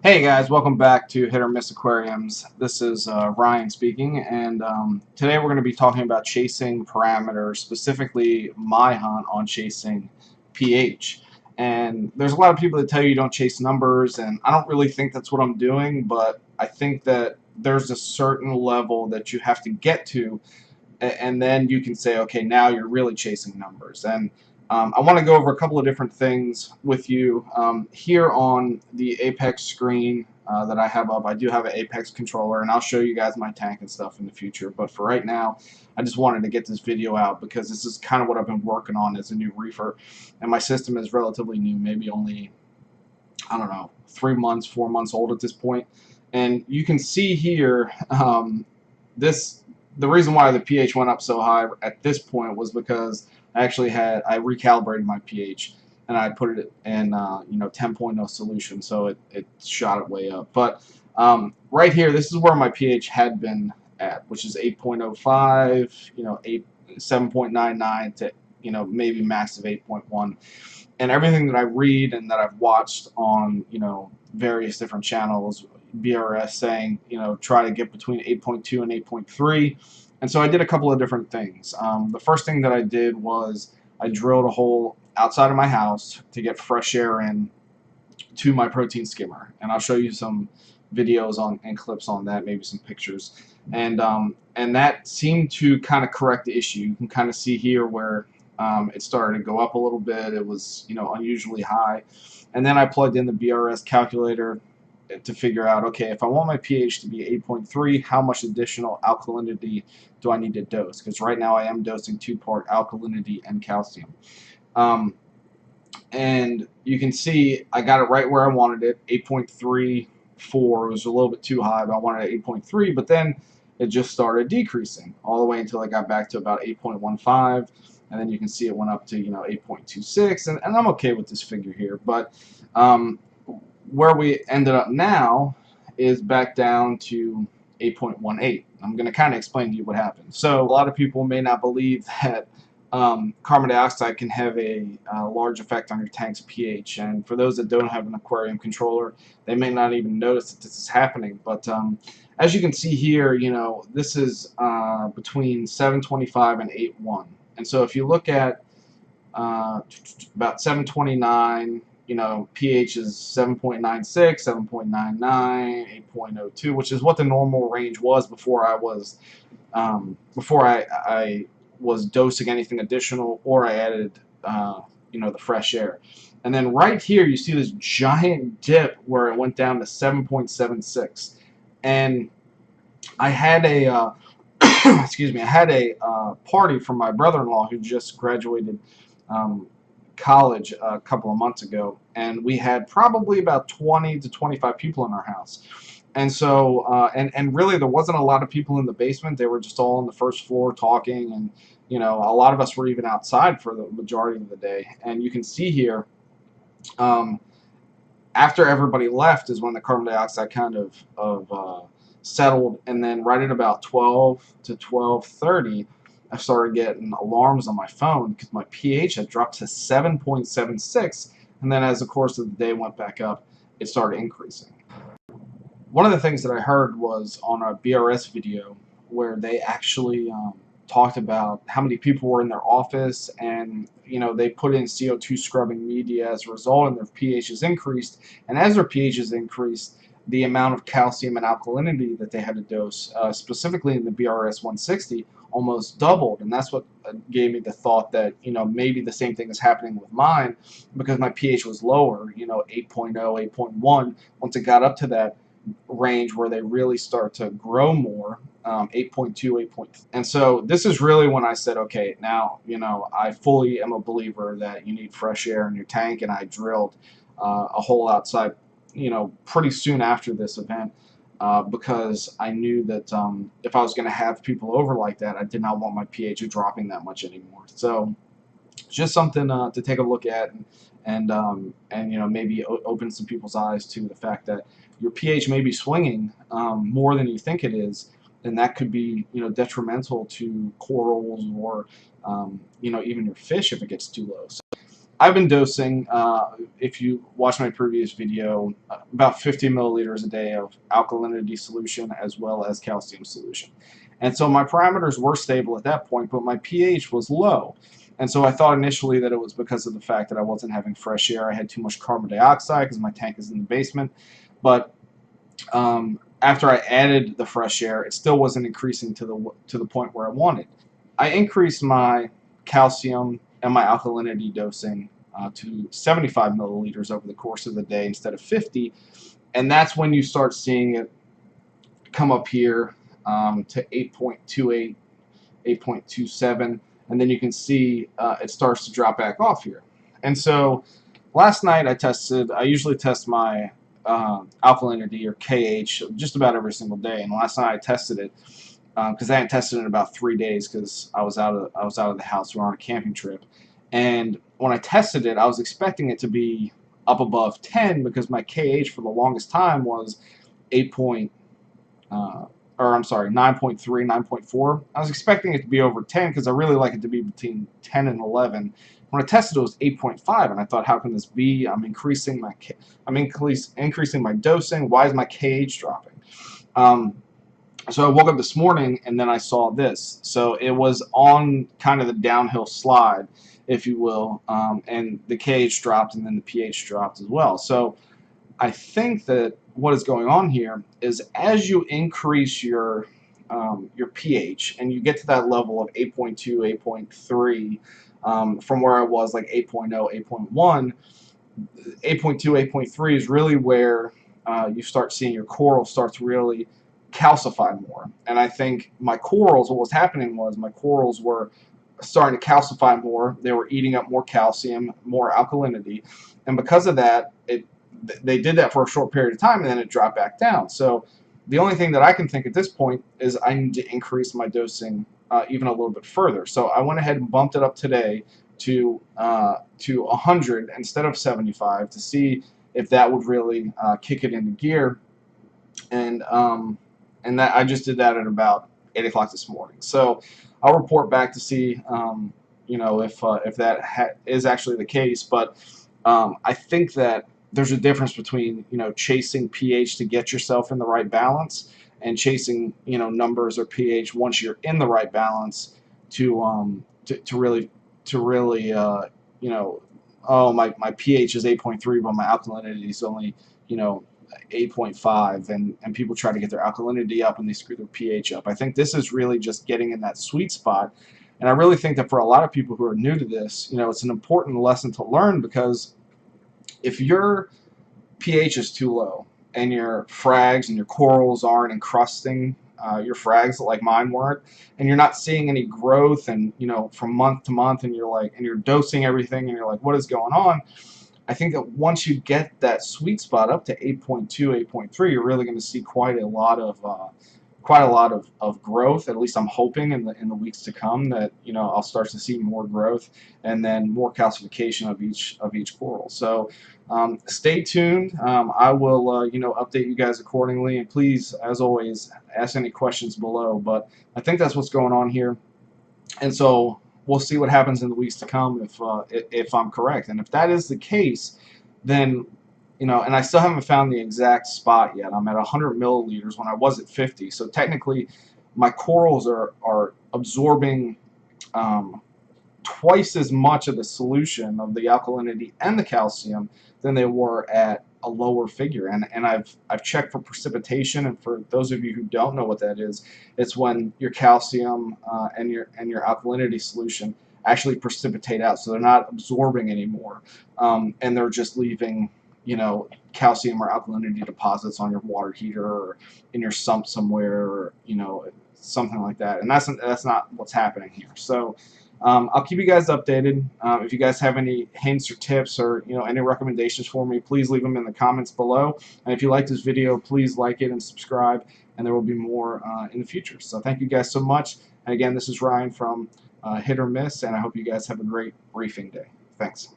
Hey guys, welcome back to Hit or Miss Aquariums. This is Ryan speaking, and today we're going to be talking about chasing parameters, specifically my hunt on chasing pH. And there's a lot of people that tell you don't chase numbers, and I don't really think that's what I'm doing, but I think that there's a certain level that you have to get to, and then you can say, okay, now you're really chasing numbers. And I want to go over a couple of different things with you here on the Apex screen that I have up. I do have an Apex controller, and I'll show you guys my tank and stuff in the future. But for right now, I just wanted to get this video out because this is kind of what I've been working on as a new reefer, and my system is relatively new, maybe only, I don't know, 3 months, 4 months old at this point. And you can see here, this the reason why the pH went up so high at this point was because I recalibrated my pH and I put it in 10.0 solution, so it shot it way up. But right here, this is where my pH had been at, which is 8.05, 7.99 to maybe max of 8.1. And everything that I read and that I've watched on various different channels, BRS saying try to get between 8.2 and 8.3. And so I did a couple of different things. The first thing that I did was I drilled a hole outside of my house to get fresh air in to my protein skimmer, and I'll show you some videos and clips on that, maybe some pictures. And that seemed to kind of correct the issue. You can kind of see here where it started to go up a little bit. It was unusually high, and then I plugged in the BRS calculator to figure out, okay, if I want my pH to be 8.3, how much additional alkalinity do I need to dose? Because right now I am dosing 2-part alkalinity and calcium. And you can see I got it right where I wanted it. 8.34 was a little bit too high, but I wanted 8.3, but then it just started decreasing all the way until I got back to about 8.15, and then you can see it went up to 8.26, and I'm okay with this figure here. But where we ended up now is back down to 8.18. I'm going to kind of explain to you what happened. So a lot of people may not believe that carbon dioxide can have a large effect on your tank's pH, and for those that don't have an aquarium controller, they may not even notice that this is happening. But as you can see here, this is between 725 and 8.1, and so if you look at about 729, pH is 7.96, 7.99, 8.02, which is what the normal range was before I was was dosing anything additional, or I added the fresh air. And then right here you see this giant dip where it went down to 7.76, and I had a excuse me, I had a party for my brother-in-law who just graduated college a couple of months ago, and we had probably about 20 to 25 people in our house. And so and really there wasn't a lot of people in the basement. They were just all on the first floor talking, and a lot of us were even outside for the majority of the day. And you can see here, after everybody left is when the carbon dioxide kind of settled, and then right at about 12 to 12:30 I started getting alarms on my phone because my pH had dropped to 7.76, and then as the course of the day went back up, it started increasing. One of the things that I heard was on a BRS video where they actually talked about how many people were in their office, and they put in CO2 scrubbing media as a result, and their pH has increased, and as their pH has increased, the amount of calcium and alkalinity that they had to dose, specifically in the BRS 160, almost doubled. And that's what gave me the thought that maybe the same thing is happening with mine, because my pH was lower, 8.0, 8.1. Once it got up to that range where they really start to grow more, 8.2, 8.3. And so this is really when I said, okay, now I fully am a believer that you need fresh air in your tank, and I drilled a hole outside pretty soon after this event, because I knew that if I was going to have people over like that, I did not want my pH dropping that much anymore. So just something to take a look at, and maybe open some people's eyes to the fact that your pH may be swinging more than you think it is, and that could be detrimental to corals, or even your fish if it gets too low. So I've been dosing, if you watch my previous video, about 50 milliliters a day of alkalinity solution as well as calcium solution. And so my parameters were stable at that point, but my pH was low. And so I thought initially that it was because of the fact that I wasn't having fresh air. I had too much carbon dioxide because my tank is in the basement. But after I added the fresh air, it still wasn't increasing to the point where I wanted. I increased my calcium and my alkalinity dosing to 75 milliliters over the course of the day instead of 50, and that's when you start seeing it come up here to 8.28, 8.27, and then you can see it starts to drop back off here. And so last night I usually test my alkalinity or KH just about every single day, and last night I tested it because I hadn't tested it in about 3 days because I was out of the house. We were on a camping trip, and when I tested it, I was expecting it to be up above 10 because my KH for the longest time was 8 point, or I'm sorry, 9.3, 9.4. I was expecting it to be over 10 because I really like it to be between 10 and 11. When I tested it, it was 8.5, and I thought, how can this be? increasing my dosing. Why is my KH dropping? So I woke up this morning and then I saw this. So it was on kind of the downhill slide, if you will, and the KH dropped and then the pH dropped as well. So I think that what is going on here is as you increase your pH and you get to that level of 8.2, 8.3, from where I was like 8.0, 8.1, 8.2, 8.3 is really where you start seeing your coral start to really calcify more. And I think my corals, what was happening was my corals were starting to calcify more. They were eating up more calcium, more alkalinity, and because of that, they did that for a short period of time, and then it dropped back down. So the only thing that I can think at this point is I need to increase my dosing even a little bit further. So I went ahead and bumped it up today to 100 instead of 75 to see if that would really kick it into gear. And that I just did that at about 8 o'clock this morning. So I'll report back to see if that is actually the case. But I think that there's a difference between chasing pH to get yourself in the right balance and chasing numbers or pH once you're in the right balance to really oh, my pH is 8.3 but my alkalinity is only 8.5, and people try to get their alkalinity up and they screw their pH up. I think this is really just getting in that sweet spot, and I really think that for a lot of people who are new to this, it's an important lesson to learn, because if your pH is too low and your frags and your corals aren't encrusting your frags like mine weren't, and you're not seeing any growth, and from month to month, and you're dosing everything and you're like, what is going on? I think that once you get that sweet spot up to 8.2, 8.3, you're really going to see quite a lot of growth. At least I'm hoping in the weeks to come that I'll start to see more growth and then more calcification of each coral. So stay tuned. I will update you guys accordingly, and please, as always, ask any questions below. But I think that's what's going on here, and so we'll see what happens in the weeks to come if I'm correct. And if that is the case, then and I still haven't found the exact spot yet. I'm at 100 milliliters when I was at 50. So technically, my corals are absorbing twice as much of the solution of the alkalinity and the calcium than they were at a lower figure. And I've checked for precipitation, and for those of you who don't know what that is, it's when your calcium and your alkalinity solution actually precipitate out, so they're not absorbing anymore, and they're just leaving calcium or alkalinity deposits on your water heater or in your sump somewhere, or something like that. And that's not what's happening here. So I'll keep you guys updated. If you guys have any hints or tips or any recommendations for me, please leave them in the comments below. And if you like this video, please like it and subscribe, and there will be more in the future. So thank you guys so much. And again, this is Ryan from Hit or Miss, and I hope you guys have a great reefing day. Thanks.